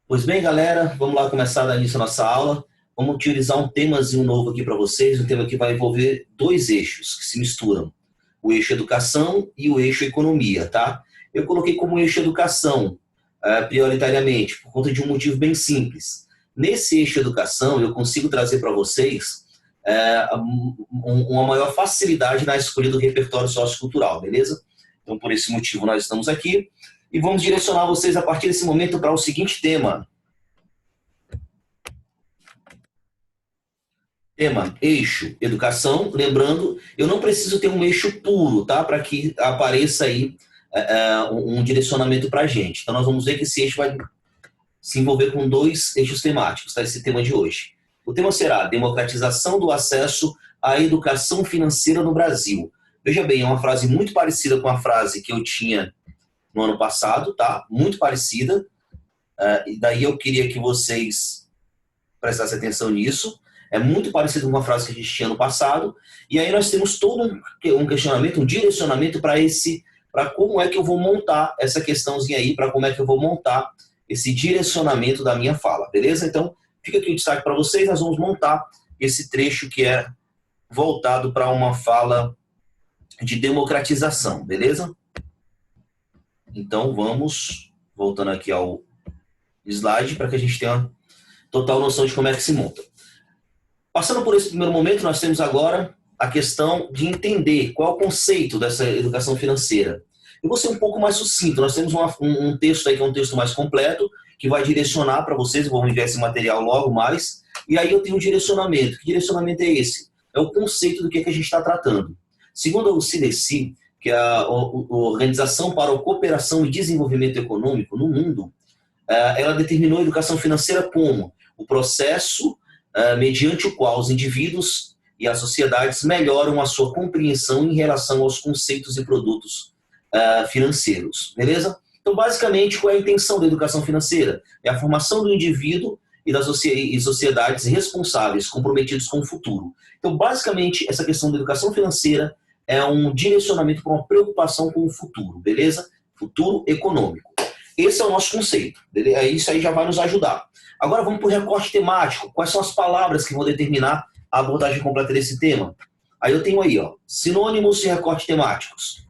Pois bem, galera, vamos lá começar a dar início à nossa aula. Vamos utilizar um temazinho novo aqui para vocês, um tema que vai envolver dois eixos que se misturam, o eixo educação e o eixo economia, tá? Eu coloquei como eixo educação, prioritariamente, por conta de um motivo bem simples. Nesse eixo educação, eu consigo trazer para vocês uma maior facilidade na escolha do repertório sociocultural, beleza? Então, por esse motivo, nós estamos aqui. E vamos direcionar vocês a partir desse momento para o seguinte tema. Tema, eixo, educação. Lembrando, eu não preciso ter um eixo puro, tá? Para que apareça aí um direcionamento para a gente. Então, nós vamos ver que esse eixo vai se envolver com dois eixos temáticos, tá? Esse tema de hoje. O tema será democratização do acesso à educação financeira no Brasil. Veja bem, é uma frase muito parecida com a frase que eu tinha no ano passado, tá? Muito parecida. E daí eu queria que vocês prestassem atenção nisso. É muito parecido com uma frase que a gente tinha no passado. E aí nós temos todo um questionamento, um direcionamento para como é que eu vou montar essa questãozinha aí, para como é que eu vou montar esse direcionamento da minha fala, beleza? Então, fica aqui o destaque para vocês. Nós vamos montar esse trecho que é voltado para uma fala de democratização, beleza? Então, vamos, voltando aqui ao slide, para que a gente tenha uma total noção de como é que se monta. Passando por esse primeiro momento, nós temos agora a questão de entender qual é o conceito dessa educação financeira. Eu vou ser um pouco mais sucinto. Nós temos um texto aí que é um texto mais completo, que vai direcionar para vocês, eu vou enviar esse material logo mais, e aí eu tenho um direcionamento. Que direcionamento é esse? É o conceito do que a gente está tratando. Segundo o CDC, que é a Organização para a Cooperação e Desenvolvimento Econômico no mundo, ela determinou a educação financeira como o processo mediante o qual os indivíduos e as sociedades melhoram a sua compreensão em relação aos conceitos e produtos financeiros, beleza? Então, basicamente, qual é a intenção da educação financeira? É a formação do indivíduo e das sociedades responsáveis, comprometidos com o futuro. Então, basicamente, essa questão da educação financeira é um direcionamento para uma preocupação com o futuro, beleza? Futuro econômico. Esse é o nosso conceito, beleza? Isso aí já vai nos ajudar. Agora vamos para o recorte temático. Quais são as palavras que vão determinar a abordagem completa desse tema? Aí eu tenho aí, ó, sinônimos e recortes temáticos.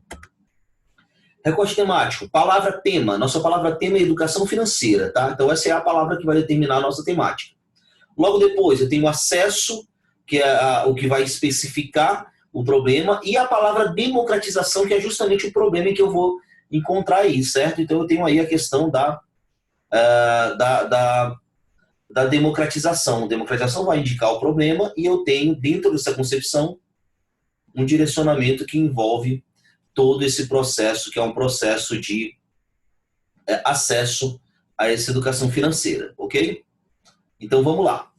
Recorte temático, palavra tema. Nossa palavra tema é educação financeira, tá? Então essa é a palavra que vai determinar a nossa temática. Logo depois eu tenho acesso, que é o que vai especificar o problema, e a palavra democratização, que é justamente o problema que eu vou encontrar aí, certo? Então eu tenho aí a questão da democratização. A democratização vai indicar o problema e eu tenho, dentro dessa concepção, um direcionamento que envolve todo esse processo, que é um processo de acesso a essa educação financeira, ok? Então vamos lá.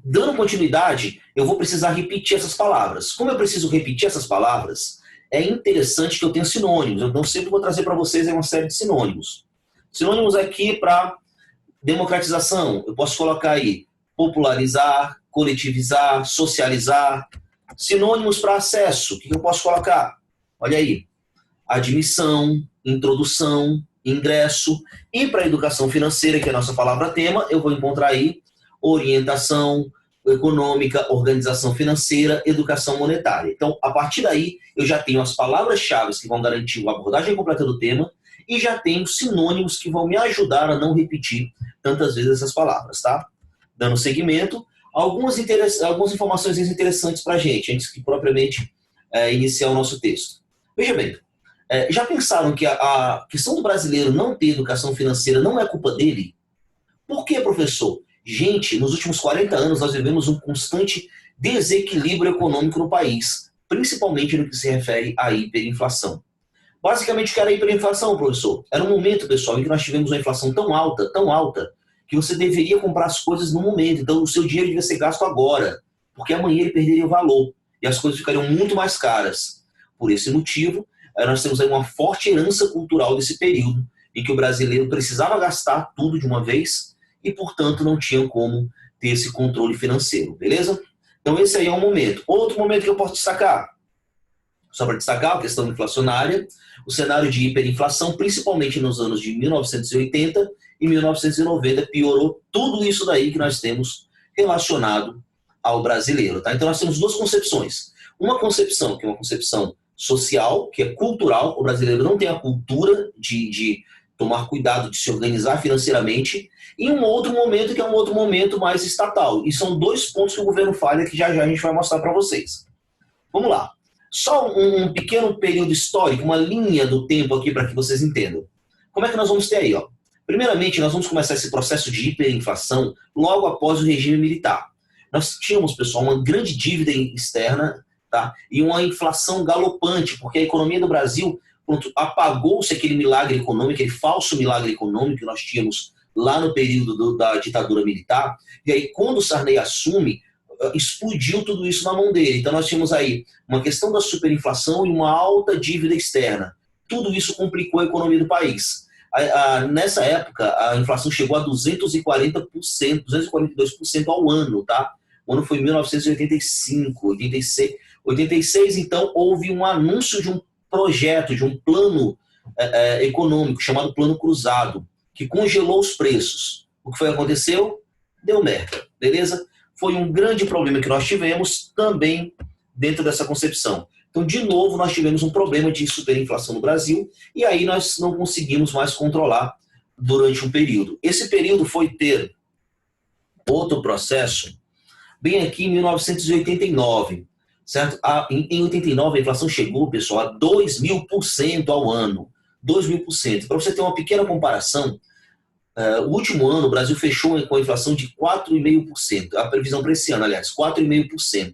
Dando continuidade, eu vou precisar repetir essas palavras. Como eu preciso repetir essas palavras, é interessante que eu tenha sinônimos. Então sempre vou trazer para vocês uma série de sinônimos. Sinônimos aqui para democratização, eu posso colocar aí popularizar, coletivizar, socializar. Sinônimos para acesso, o que eu posso colocar? Olha aí, admissão, introdução, ingresso. E para educação financeira, que é a nossa palavra tema, eu vou encontrar aí orientação econômica, organização financeira, educação monetária. Então, a partir daí, eu já tenho as palavras-chave que vão garantir a abordagem completa do tema e já tenho sinônimos que vão me ajudar a não repetir tantas vezes essas palavras, tá? Dando seguimento, algumas informações interessantes para a gente, antes de propriamente iniciar o nosso texto. Veja bem, já pensaram que a questão do brasileiro não ter educação financeira não é culpa dele? Por quê, professor? Gente, nos últimos 40 anos nós vivemos um constante desequilíbrio econômico no país, principalmente no que se refere à hiperinflação. Basicamente, o que era a hiperinflação, professor? Era um momento, pessoal, em que nós tivemos uma inflação tão alta, que você deveria comprar as coisas no momento. Então, o seu dinheiro devia ser gasto agora, porque amanhã ele perderia o valor e as coisas ficariam muito mais caras. Por esse motivo, nós temos aí uma forte herança cultural desse período, em que o brasileiro precisava gastar tudo de uma vez e, portanto, não tinha como ter esse controle financeiro, beleza? Então, esse aí é um momento. Outro momento que eu posso destacar, só para destacar a questão inflacionária, o cenário de hiperinflação, principalmente nos anos de 1980 e 1990, piorou tudo isso daí que nós temos relacionado ao brasileiro. Tá? Então nós temos duas concepções. Uma concepção que é uma concepção social, que é cultural, o brasileiro não tem a cultura de tomar cuidado, de se organizar financeiramente, e um outro momento que é um outro momento mais estatal. E são dois pontos que o governo falha que já já a gente vai mostrar para vocês. Vamos lá. Só um pequeno período histórico, uma linha do tempo aqui para que vocês entendam. Como é que nós vamos ter aí? Ó? Primeiramente, nós vamos começar esse processo de hiperinflação logo após o regime militar. Nós tínhamos, pessoal, uma grande dívida externa, tá? E uma inflação galopante, porque a economia do Brasil, apagou-se aquele milagre econômico, aquele falso milagre econômico que nós tínhamos lá no período da ditadura militar, e aí quando o Sarney assume, explodiu tudo isso na mão dele. Então nós tínhamos aí uma questão da superinflação e uma alta dívida externa. Tudo isso complicou a economia do país. Nessa época, a inflação chegou a 240%, 242% ao ano, tá? O ano foi 1985, 86. 86, então, houve um anúncio de um projeto, de um plano econômico chamado Plano Cruzado, que congelou os preços. O que foi que aconteceu? Deu merda, beleza? Foi um grande problema que nós tivemos também dentro dessa concepção. Então, de novo, nós tivemos um problema de superinflação no Brasil e aí nós não conseguimos mais controlar durante um período. Esse período foi ter outro processo bem aqui em 1989, certo? Em 89 a inflação chegou, pessoal, a 2.000% ao ano. 2.000%. Para você ter uma pequena comparação, o último ano o Brasil fechou com a inflação de 4,5%. A previsão para esse ano, aliás, 4,5%.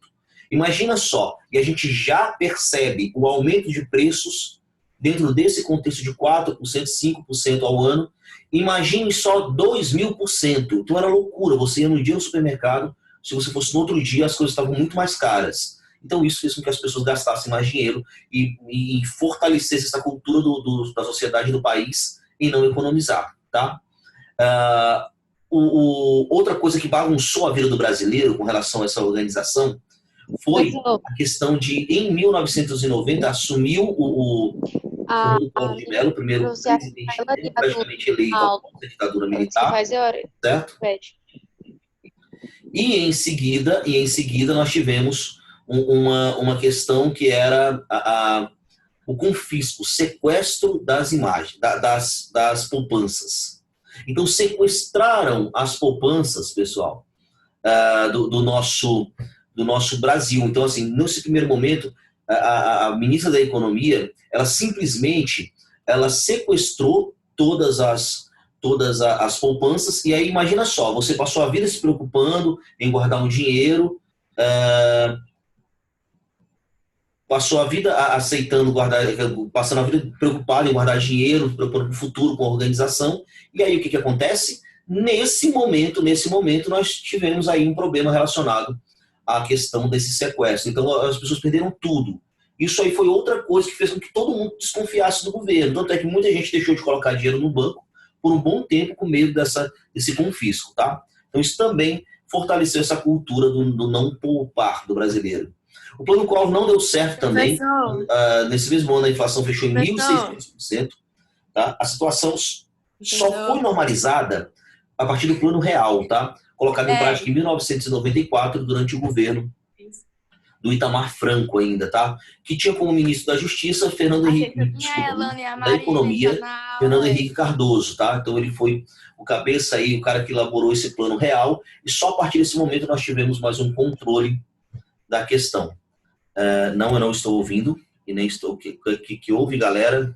Imagina só, e a gente já percebe o aumento de preços dentro desse contexto de 4%, 5% ao ano. Imagine só 2.000%. Então era loucura. Você ia no dia no supermercado, se você fosse no outro dia, as coisas estavam muito mais caras. Então isso fez com que as pessoas gastassem mais dinheiro e fortalecesse essa cultura da sociedade e do país em não economizar. Tá? Outra coisa que bagunçou a vida do brasileiro com relação a essa organização foi a questão de, em 1990, assumiu o Fernando Collor de Mello, o primeiro presidente democraticamente eleito da ditadura militar, certo? E em seguida nós tivemos uma questão que era o confisco, o sequestro das imagens, das poupanças. Então sequestraram as poupanças, pessoal, do nosso Brasil. Então, assim, nesse primeiro momento, a ministra da Economia, ela simplesmente sequestrou todas as poupanças, e aí imagina só, você passou a vida se preocupando em guardar um dinheiro, passou a vida aceitando guardar, passando a vida preocupado em guardar dinheiro, preocupando com o futuro, com a organização, e aí o que acontece? Nesse momento, nós tivemos aí um problema relacionado à questão desse sequestro. Então, as pessoas perderam tudo. Isso aí foi outra coisa que fez com que todo mundo desconfiasse do governo. Tanto é que muita gente deixou de colocar dinheiro no banco por um bom tempo com medo desse confisco. Tá? Então, isso também fortaleceu essa cultura do não poupar do brasileiro. O Plano Collor não deu certo também. Nesse mesmo ano, a inflação fechou em 1.600%. Tá? A situação só foi normalizada a partir do Plano Real, tá? Colocado em prática em 1994, durante o governo do Itamar Franco ainda, tá? Que tinha como ministro da Justiça Fernando Henrique, da Economia, Fernando Henrique Cardoso, tá? Então ele foi o cabeça aí, o cara que elaborou esse Plano Real, e só a partir desse momento nós tivemos mais um controle da questão. Não, eu não estou ouvindo, e nem estou... que ouve, galera?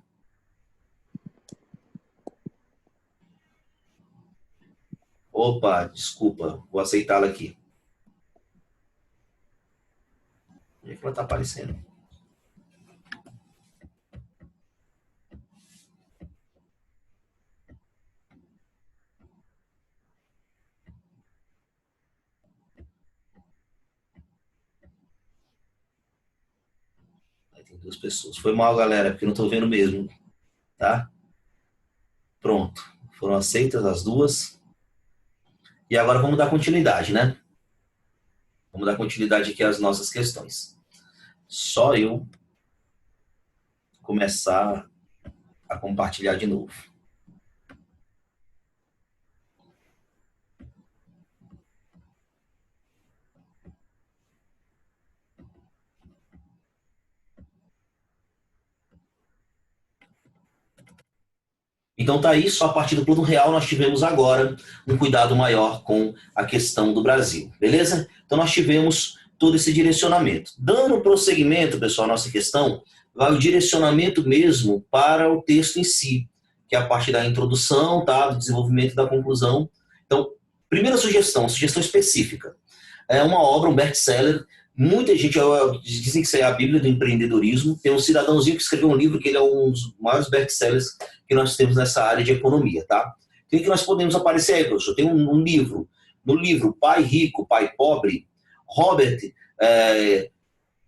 Opa, desculpa, vou aceitá-la aqui. Onde é que ela está aparecendo? Aí tem duas pessoas. Foi mal, galera, porque não estou vendo mesmo. Tá? Pronto. Foram aceitas as duas. E agora vamos dar continuidade, né? Vamos dar continuidade aqui às nossas questões. Só eu começar a compartilhar de novo. Então tá aí, só a partir do plano real nós tivemos agora um cuidado maior com a questão do Brasil, beleza? Então nós tivemos todo esse direcionamento. Dando prosseguimento, pessoal, à nossa questão, vai o direcionamento mesmo para o texto em si, que é a parte da introdução, tá? Do desenvolvimento e da conclusão. Então, primeira sugestão específica. É uma obra, um best-seller. Muita gente dizem que isso é a Bíblia do empreendedorismo. Tem um cidadãozinho que escreveu um livro que ele é um dos maiores best-sellers que nós temos nessa área de economia, tá? O que nós podemos aparecer aí, professor? Tem um livro. No livro Pai Rico, Pai Pobre, Robert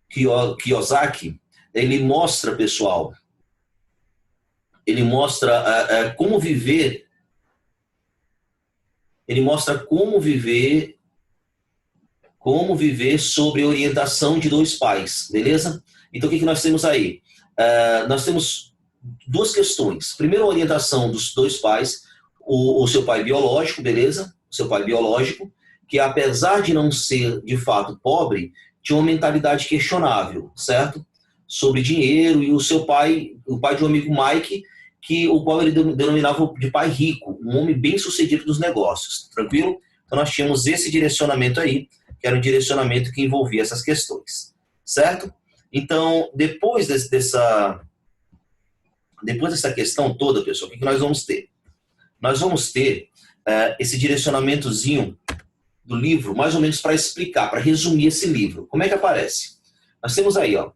Kiyosaki, ele mostra, pessoal, ele mostra como viver, sob orientação de dois pais, beleza? Então, o que nós temos aí? Nós temos duas questões. Primeiro, a orientação dos dois pais, o seu pai biológico, beleza? O seu pai biológico, que apesar de não ser, de fato, pobre, tinha uma mentalidade questionável, certo? Sobre dinheiro, e o seu pai, o pai de um amigo Mike, o qual ele denominava de pai rico, um homem bem sucedido nos negócios, tranquilo? Então nós tínhamos esse direcionamento aí, que era um direcionamento que envolvia essas questões, certo? Então, depois dessa questão toda, pessoal, o que nós vamos ter? Nós vamos ter esse direcionamentozinho do livro, mais ou menos para explicar, para resumir esse livro. Como é que aparece? Nós temos aí, ó,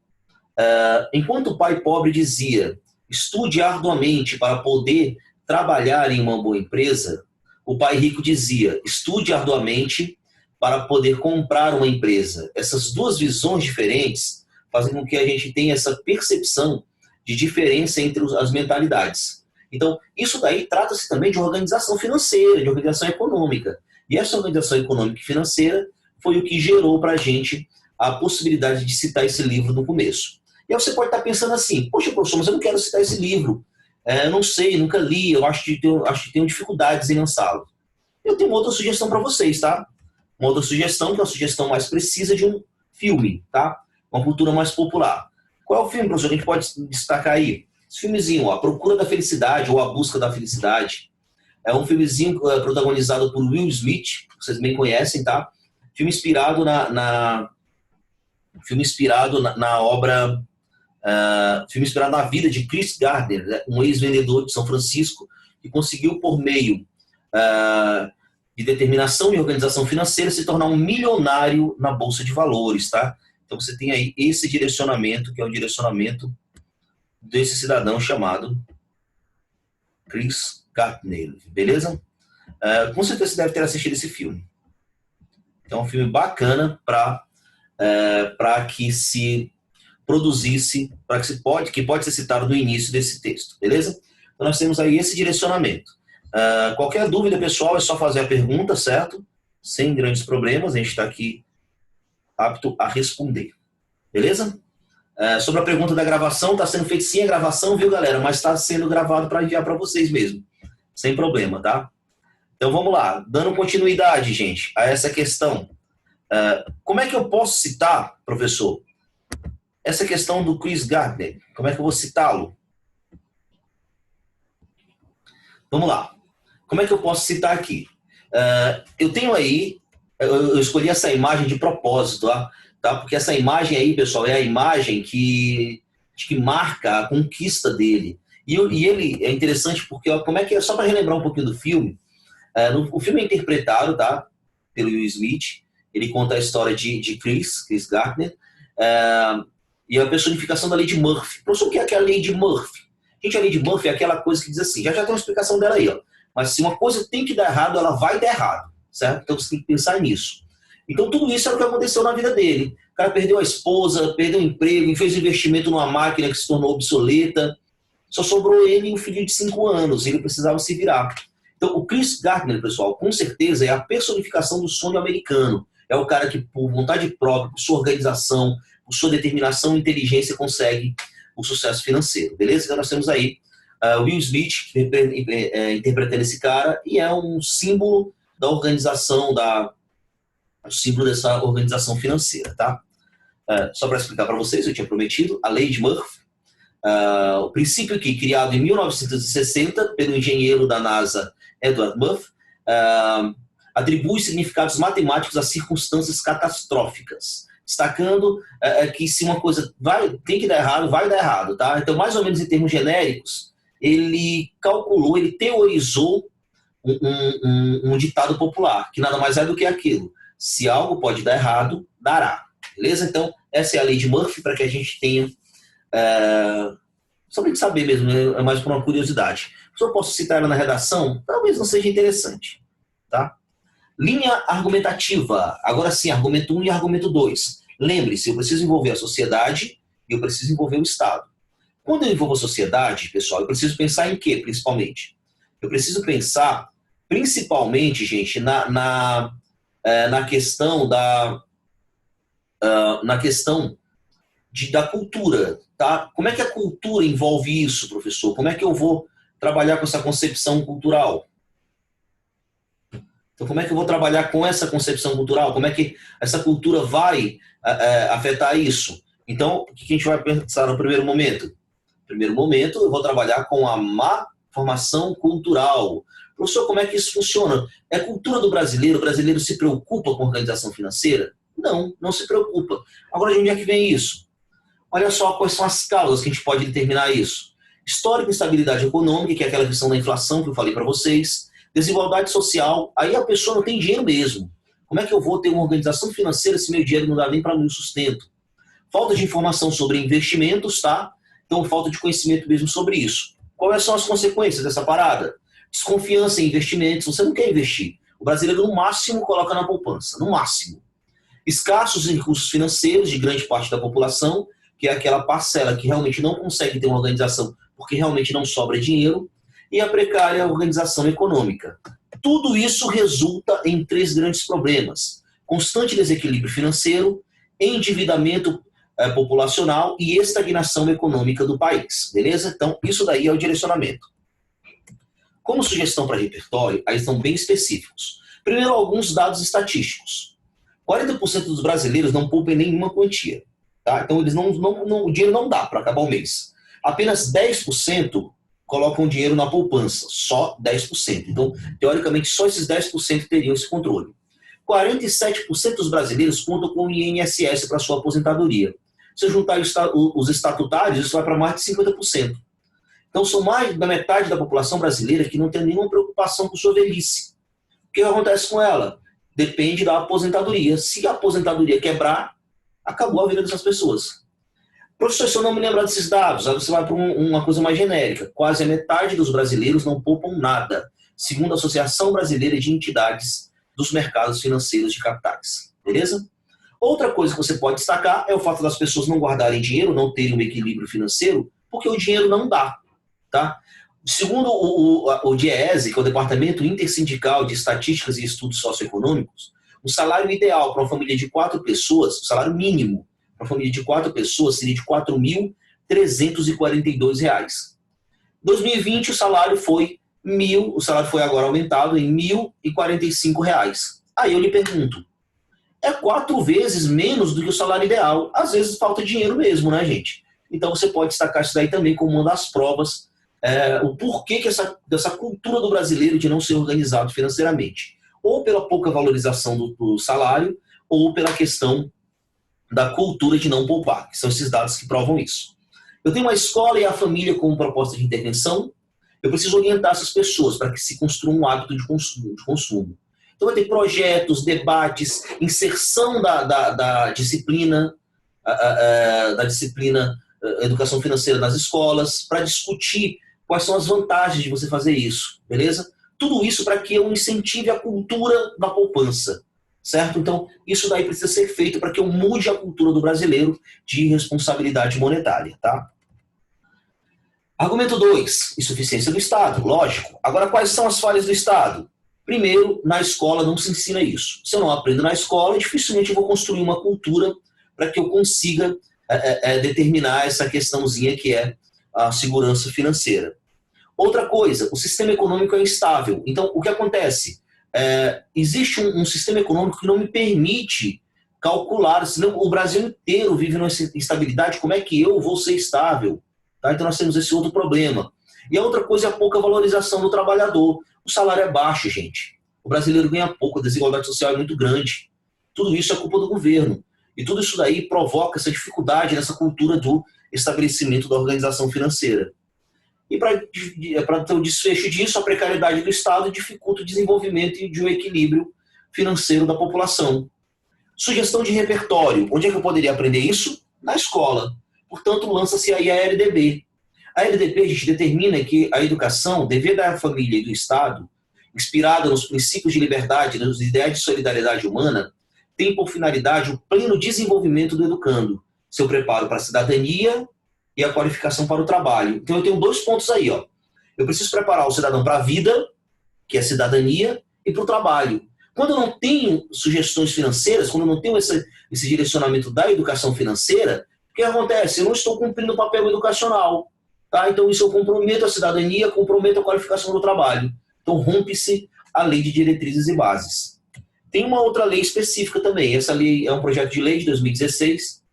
enquanto o pai pobre dizia, estude arduamente para poder trabalhar em uma boa empresa, o pai rico dizia, estude arduamente para poder comprar uma empresa. Essas duas visões diferentes fazem com que a gente tenha essa percepção de diferença entre as mentalidades. Então, isso daí trata-se também de organização financeira, de organização econômica. E essa organização econômica e financeira foi o que gerou para a gente a possibilidade de citar esse livro no começo. E aí você pode estar pensando assim, poxa, professor, mas eu não quero citar esse livro. Eu não sei, nunca li, eu acho que tenho dificuldades em lançá-lo. Eu tenho uma outra sugestão para vocês, tá? Uma outra sugestão, que é uma sugestão mais precisa de um filme, tá? Uma cultura mais popular. Qual é o filme, professor, que a gente pode destacar aí? Esse filmezinho, ó, A Procura da Felicidade ou A Busca da Felicidade. É um filmezinho protagonizado por Will Smith, que vocês bem conhecem, tá? Filme inspirado na obra... filme inspirado na vida de Chris Gardner, né? Um ex-vendedor de São Francisco, que conseguiu, por meio de determinação e organização financeira, se tornar um milionário na Bolsa de Valores, tá? Então você tem aí esse direcionamento, que é o direcionamento desse cidadão chamado Chris Gardner, beleza? Com certeza você deve ter assistido esse filme. Então é um filme bacana para que se produzisse, que pode ser citado no início desse texto, beleza? Então nós temos aí esse direcionamento. Qualquer dúvida, pessoal, é só fazer a pergunta, certo? Sem grandes problemas, a gente está aqui apto a responder, beleza? Sobre a pergunta da gravação, está sendo feita sim a gravação, viu, galera? Mas está sendo gravado para enviar para vocês mesmo, sem problema, tá? Então vamos lá, dando continuidade, gente, a essa questão. Como é que eu posso citar, professor, essa questão do Chris Gardner? Como é que eu vou citá-lo? Vamos lá. Como é que eu posso citar aqui? Eu tenho aí, eu escolhi essa imagem de propósito, tá? Porque essa imagem aí, pessoal, é a imagem que marca a conquista dele. E ele é interessante porque, ó, como é que é, só para relembrar um pouquinho do filme, o filme é interpretado, tá, pelo Will Smith. Ele conta a história de Chris Gardner, e a personificação da Lady Murphy. Professor, o que é a Lady Murphy? Gente, a Lady Murphy é aquela coisa que diz assim, já tem uma explicação dela aí, ó. Mas se uma coisa tem que dar errado, ela vai dar errado, certo? Então você tem que pensar nisso. Então tudo isso é o que aconteceu na vida dele. O cara perdeu a esposa, perdeu o emprego, fez investimento numa máquina que se tornou obsoleta. Só sobrou ele e um filho de 5 anos, ele precisava se virar. Então o Chris Gardner, pessoal, com certeza é a personificação do sonho americano. É o cara que, por vontade própria, por sua organização, por sua determinação e inteligência, consegue o sucesso financeiro, beleza? Então nós temos aí Will Smith interpretando esse cara, e é um símbolo da organização, o símbolo dessa organização financeira, tá? Só para explicar para vocês, eu tinha prometido, a lei de Murphy, o princípio que, criado em 1960 pelo engenheiro da NASA Edward Murphy, atribui significados matemáticos a circunstâncias catastróficas, destacando que se uma coisa tem que dar errado, vai dar errado, tá? Então, mais ou menos em termos genéricos, ele calculou, ele teorizou um ditado popular, que nada mais é do que aquilo: se algo pode dar errado, dará. Beleza? Então, essa é a lei de Murphy, para que a gente tenha... só para a gente saber mesmo, é mais por uma curiosidade. Se eu posso citar ela na redação, talvez não seja interessante. Tá? Linha argumentativa. Agora sim, argumento 1 e argumento 2. Lembre-se, eu preciso envolver a sociedade e eu preciso envolver o Estado. Quando eu envolvo a sociedade, pessoal, eu preciso pensar em quê, principalmente? Eu preciso pensar, principalmente, gente, na questão da cultura, tá? Como é que a cultura envolve isso, professor? Como é que eu vou trabalhar com essa concepção cultural? Então, como é que eu vou trabalhar com essa concepção cultural? Como é que essa cultura vai afetar isso? Então, o que a gente vai pensar no primeiro momento? No primeiro momento, eu vou trabalhar com a má formação cultural. Professor, como é que isso funciona? É a cultura do brasileiro? O brasileiro se preocupa com a organização financeira? Não, não se preocupa. Agora, de onde é que vem isso? Olha só quais são as causas que a gente pode determinar isso. Histórico de instabilidade econômica, que é aquela questão da inflação que eu falei para vocês. Desigualdade social, aí a pessoa não tem dinheiro mesmo. Como é que eu vou ter uma organização financeira se meu dinheiro não dá nem para meu sustento? Falta de informação sobre investimentos, tá? Então, falta de conhecimento mesmo sobre isso. Quais são as consequências dessa parada? Desconfiança em investimentos, você não quer investir. O brasileiro, no máximo, coloca na poupança, no máximo. Escassos recursos financeiros de grande parte da população, que é aquela parcela que realmente não consegue ter uma organização porque realmente não sobra dinheiro, e a precária organização econômica. Tudo isso resulta em 3 grandes problemas: constante desequilíbrio financeiro, endividamento populacional e estagnação econômica do país. Beleza? Então, isso daí é o direcionamento. Como sugestão para repertório, aí estão bem específicos. Primeiro, alguns dados estatísticos. 40% dos brasileiros não poupam nenhuma quantia. Tá? Então, eles o dinheiro não dá para acabar o mês. Apenas 10% colocam dinheiro na poupança, só 10%. Então, teoricamente, só esses 10% teriam esse controle. 47% dos brasileiros contam com o INSS para sua aposentadoria. Se eu juntar os estatutários, isso vai para mais de 50%. Então, são mais da metade da população brasileira que não tem nenhuma preocupação com sua velhice. O que acontece com ela? Depende da aposentadoria. Se a aposentadoria quebrar, acabou a vida dessas pessoas. Professor, se eu não me lembrar desses dados, aí você vai para uma coisa mais genérica. Quase a metade dos brasileiros não poupam nada, segundo a Associação Brasileira de Entidades dos Mercados Financeiros de Capitais. Beleza? Outra coisa que você pode destacar é o fato das pessoas não guardarem dinheiro, não terem um equilíbrio financeiro, porque o dinheiro não dá. Tá? Segundo o DIEESE, que é o Departamento Intersindical de Estatísticas e Estudos Socioeconômicos, o salário ideal para uma família de 4 pessoas, o salário mínimo para uma família de 4 pessoas seria de R$ 4.342. Em 2020 o salário foi agora aumentado em R$ 1.045. Aí eu lhe pergunto, é 4 vezes menos do que o salário ideal. Às vezes falta dinheiro mesmo, né, gente? Então você pode destacar isso daí também como uma das provas, o porquê dessa cultura do brasileiro de não ser organizado financeiramente. Ou pela pouca valorização do salário, ou pela questão da cultura de não poupar, que são esses dados que provam isso. Eu tenho uma escola e a família como proposta de intervenção, eu preciso orientar essas pessoas para que se construa um hábito de consumo. Então vai ter projetos, debates, inserção da disciplina, educação financeira nas escolas, para discutir quais são as vantagens de você fazer isso, beleza? Tudo isso para que eu incentive a cultura da poupança, certo? Então, isso daí precisa ser feito para que eu mude a cultura do brasileiro de responsabilidade monetária, tá? Argumento 2, insuficiência do Estado, lógico. Agora, quais são as falhas do Estado? Primeiro, na escola não se ensina isso. Se eu não aprendo na escola, dificilmente eu vou construir uma cultura para que eu consiga determinar essa questãozinha que é a segurança financeira. Outra coisa, o sistema econômico é instável. Então, o que acontece? Existe um sistema econômico que não me permite calcular, senão o Brasil inteiro vive numa instabilidade, como é que eu vou ser estável? Tá? Então nós temos esse outro problema. E a outra coisa é a pouca valorização do trabalhador. O salário é baixo, gente. O brasileiro ganha pouco, a desigualdade social é muito grande. Tudo isso é culpa do governo. E tudo isso daí provoca essa dificuldade nessa cultura do estabelecimento da organização financeira. E para ter o desfecho disso, a precariedade do Estado dificulta o desenvolvimento de um equilíbrio financeiro da população. Sugestão de repertório. Onde é que eu poderia aprender isso? Na escola. Portanto, lança-se aí a LDB. A LDB, a gente determina que a educação, dever da família e do Estado, inspirada nos princípios de liberdade, nos ideais de solidariedade humana, tem por finalidade o pleno desenvolvimento do educando, seu preparo para a cidadania e a qualificação para o trabalho. Então eu tenho 2 pontos aí. Ó. Eu preciso preparar o cidadão para a vida, que é cidadania, e para o trabalho. Quando eu não tenho sugestões financeiras, quando eu não tenho esse direcionamento da educação financeira, o que acontece? Eu não estou cumprindo o papel educacional. Tá? Então isso eu comprometo a cidadania, comprometo a qualificação do trabalho. Então rompe-se a lei de diretrizes e bases. Tem uma outra lei específica também. Essa lei é um projeto de lei de 2016,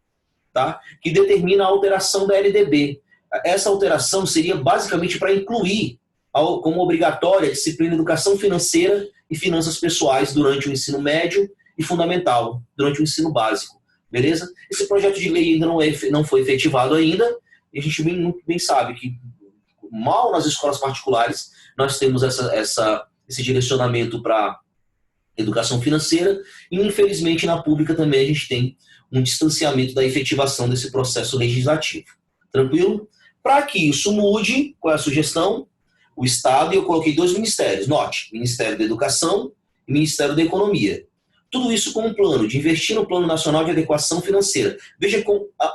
tá? Que determina a alteração da LDB. Essa alteração seria basicamente para incluir como obrigatória a disciplina de educação financeira e finanças pessoais durante o ensino médio e fundamental, durante o ensino básico. Beleza? Esse projeto de lei ainda não foi efetivado ainda, e a gente muito bem sabe que mal nas escolas particulares nós temos esse direcionamento para educação financeira, e infelizmente na pública também a gente tem um distanciamento da efetivação desse processo legislativo. Tranquilo? Para que isso mude, qual é a sugestão? O Estado, e eu coloquei 2 ministérios, note, Ministério da Educação e Ministério da Economia. Tudo isso com um plano de investir no Plano Nacional de Adequação Financeira. Veja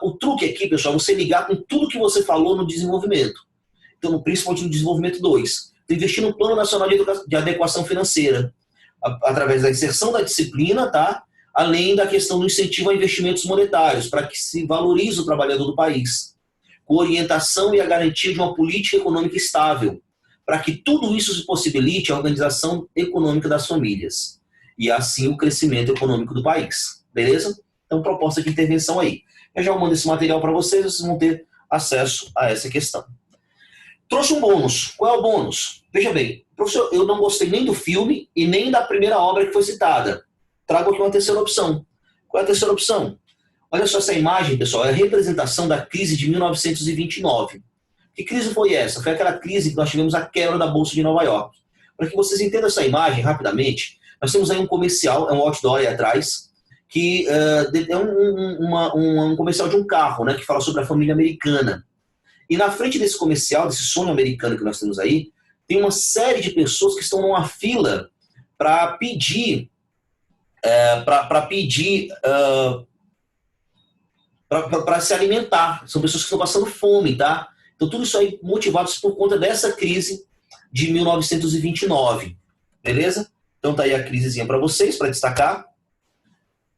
o truque aqui, pessoal, você ligar com tudo que você falou no desenvolvimento. Então, principalmente no desenvolvimento 2. Investir no Plano Nacional de Adequação Financeira, através da inserção da disciplina, tá? Além da questão do incentivo a investimentos monetários, para que se valorize o trabalhador do país. Com orientação e a garantia de uma política econômica estável, para que tudo isso se possibilite a organização econômica das famílias e assim o crescimento econômico do país. Beleza? Então, proposta de intervenção aí. Eu já mando esse material para vocês, vocês vão ter acesso a essa questão. Trouxe um bônus. Qual é o bônus? Veja bem, professor, eu não gostei nem do filme e nem da primeira obra que foi citada. Trago aqui uma terceira opção. Qual é a terceira opção? Olha só essa imagem, pessoal, é a representação da crise de 1929. Que crise foi essa? Foi aquela crise que nós tivemos a quebra da Bolsa de Nova York. Para que vocês entendam essa imagem rapidamente, nós temos aí um comercial, é um outdoor aí atrás, que é um comercial de um carro, né, que fala sobre a família americana. E na frente desse comercial, desse sonho americano que nós temos aí, tem uma série de pessoas que estão numa fila para pedir para se alimentar. São pessoas que estão passando fome, tá? Então tudo isso aí motivados por conta dessa crise de 1929. Beleza? Então tá aí a crisezinha para vocês, para destacar.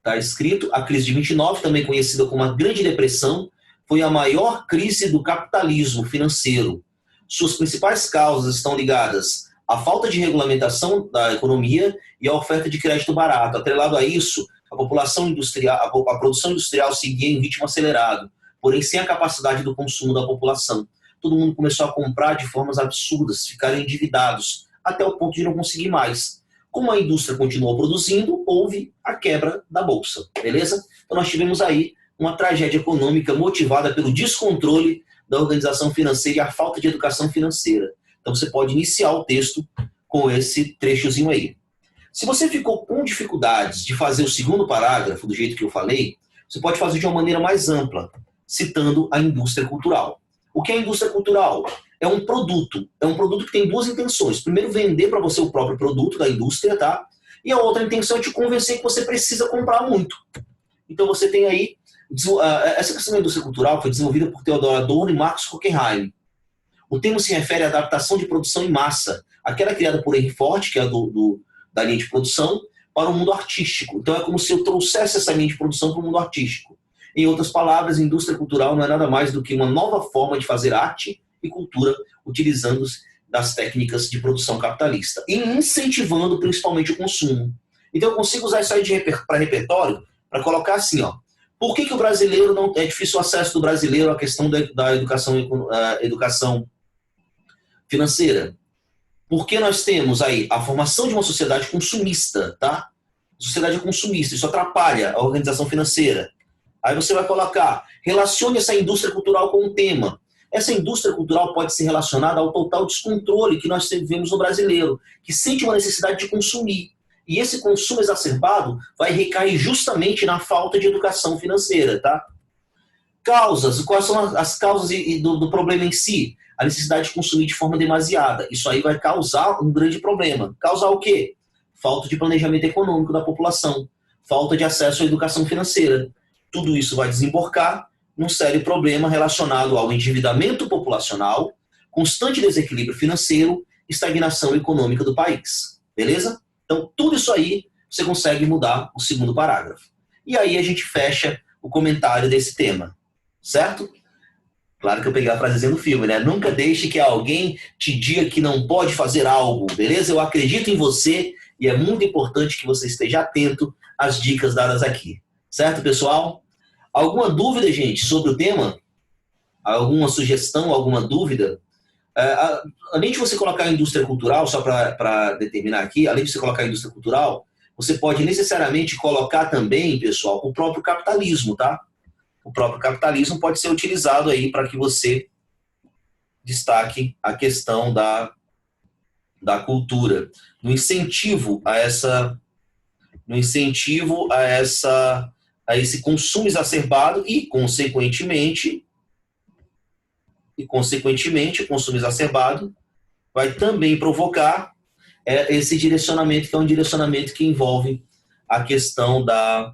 Tá escrito, a crise de 29, também conhecida como a Grande Depressão, foi a maior crise do capitalismo financeiro. Suas principais causas estão ligadas à falta de regulamentação da economia e à oferta de crédito barato. Atrelado a isso, a população industrial, a produção industrial seguia em ritmo acelerado, porém sem a capacidade do consumo da população. Todo mundo começou a comprar de formas absurdas, ficaram endividados, até o ponto de não conseguir mais. Como a indústria continuou produzindo, houve a quebra da bolsa, beleza? Então nós tivemos aí uma tragédia econômica motivada pelo descontrole da organização financeira e a falta de educação financeira. Então você pode iniciar o texto com esse trechozinho aí. Se você ficou com dificuldades de fazer o segundo parágrafo, do jeito que eu falei, você pode fazer de uma maneira mais ampla, citando a indústria cultural. O que é a indústria cultural? É um produto que tem 2 intenções. Primeiro, vender para você o próprio produto da indústria, tá? E a outra intenção é te convencer que você precisa comprar muito. Então você tem aí, essa questão da indústria cultural foi desenvolvida por Theodor Adorno e Marcus Hockenheim. O termo se refere à adaptação de produção em massa, aquela criada por Henry Ford, que é da linha de produção, para o mundo artístico. Então é como se eu trouxesse essa linha de produção para o mundo artístico. Em outras palavras, indústria cultural não é nada mais do que uma nova forma de fazer arte e cultura utilizando das técnicas de produção capitalista e incentivando principalmente o consumo. Então eu consigo usar isso aí para repertório para colocar assim, ó. Por que o brasileiro não é difícil o acesso do brasileiro à questão da educação financeira? Porque nós temos aí a formação de uma sociedade consumista, tá? A sociedade é consumista, isso atrapalha a organização financeira. Aí você vai colocar, relacione essa indústria cultural com um tema. Essa indústria cultural pode ser relacionada ao total descontrole que nós vemos no brasileiro, que sente uma necessidade de consumir. E esse consumo exacerbado vai recair justamente na falta de educação financeira, tá? Causas, quais são as causas do problema em si? A necessidade de consumir de forma demasiada. Isso aí vai causar um grande problema. Causar o quê? Falta de planejamento econômico da população, falta de acesso à educação financeira. Tudo isso vai desembocar num sério problema relacionado ao endividamento populacional, constante desequilíbrio financeiro, estagnação econômica do país. Beleza? Então, tudo isso aí você consegue mudar o segundo parágrafo. E aí a gente fecha o comentário desse tema. Certo? Claro que eu peguei a frasezinha do filme, né? Nunca deixe que alguém te diga que não pode fazer algo, beleza? Eu acredito em você e é muito importante que você esteja atento às dicas dadas aqui. Certo, pessoal? Alguma dúvida, gente, sobre o tema? Alguma sugestão, alguma dúvida? Além de você colocar a indústria cultural, só para determinar aqui, além de você colocar a indústria cultural, você pode necessariamente colocar também, pessoal, o próprio capitalismo, tá? O próprio capitalismo pode ser utilizado aí para que você destaque a questão da cultura, no incentivo a esse consumo exacerbado e, consequentemente, o consumo exacerbado vai também provocar esse direcionamento, que é um direcionamento que envolve a questão da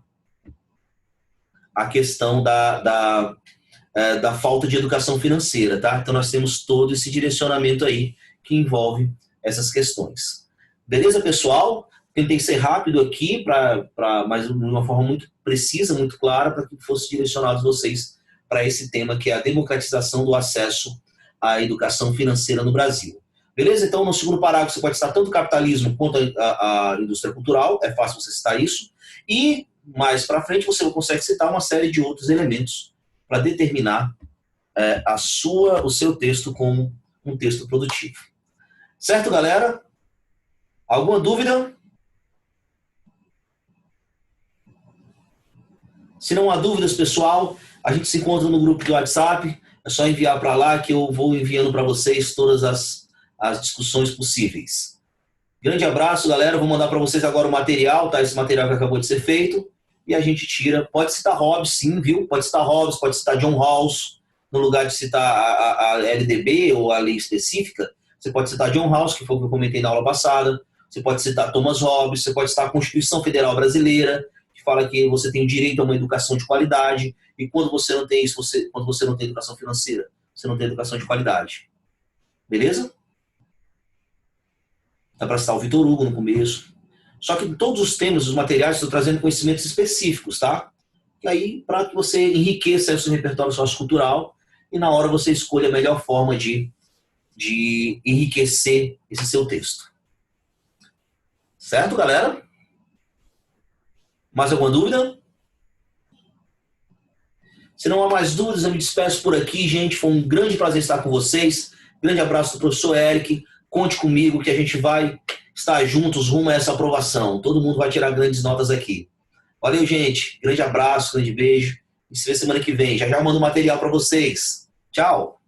falta de educação financeira, tá? Então nós temos todo esse direcionamento aí que envolve essas questões. Beleza, pessoal? Tentei ser rápido aqui, mas de uma forma muito precisa, muito clara, para que fosse direcionados vocês para esse tema, que é a democratização do acesso à educação financeira no Brasil. Beleza? Então, no segundo parágrafo, você pode citar tanto o capitalismo quanto a indústria cultural, é fácil você citar isso, e mais para frente você consegue citar uma série de outros elementos para determinar o seu texto como um texto produtivo. Certo, galera? Alguma dúvida? Se não há dúvidas, pessoal, a gente se encontra no grupo do WhatsApp. É só enviar para lá que eu vou enviando para vocês todas as discussões possíveis. Grande abraço, galera. Vou mandar para vocês agora o material, tá? Esse material que acabou de ser feito. E a gente tira. Pode citar Hobbes, sim, viu? Pode citar Hobbes, pode citar John Rawls. No lugar de citar a LDB ou a lei específica, você pode citar John Rawls, que foi o que eu comentei na aula passada. Você pode citar Thomas Hobbes. Você pode citar a Constituição Federal Brasileira, que fala que você tem o direito a uma educação de qualidade. E quando você não tem isso, quando você não tem educação financeira, você não tem educação de qualidade. Beleza? Dá para citar o Vitor Hugo no começo. Só que todos os temas, os materiais, estão trazendo conhecimentos específicos, tá? E aí, para que você enriqueça o seu repertório sociocultural e na hora você escolha a melhor forma de enriquecer esse seu texto. Certo, galera? Mais alguma dúvida? Se não há mais dúvidas, eu me despeço por aqui, gente. Foi um grande prazer estar com vocês. Grande abraço do professor Eric. Conte comigo que a gente vai estar juntos rumo a essa aprovação. Todo mundo vai tirar grandes notas aqui. Valeu, gente. Grande abraço, grande beijo. E se vê semana que vem. Já mando material para vocês. Tchau.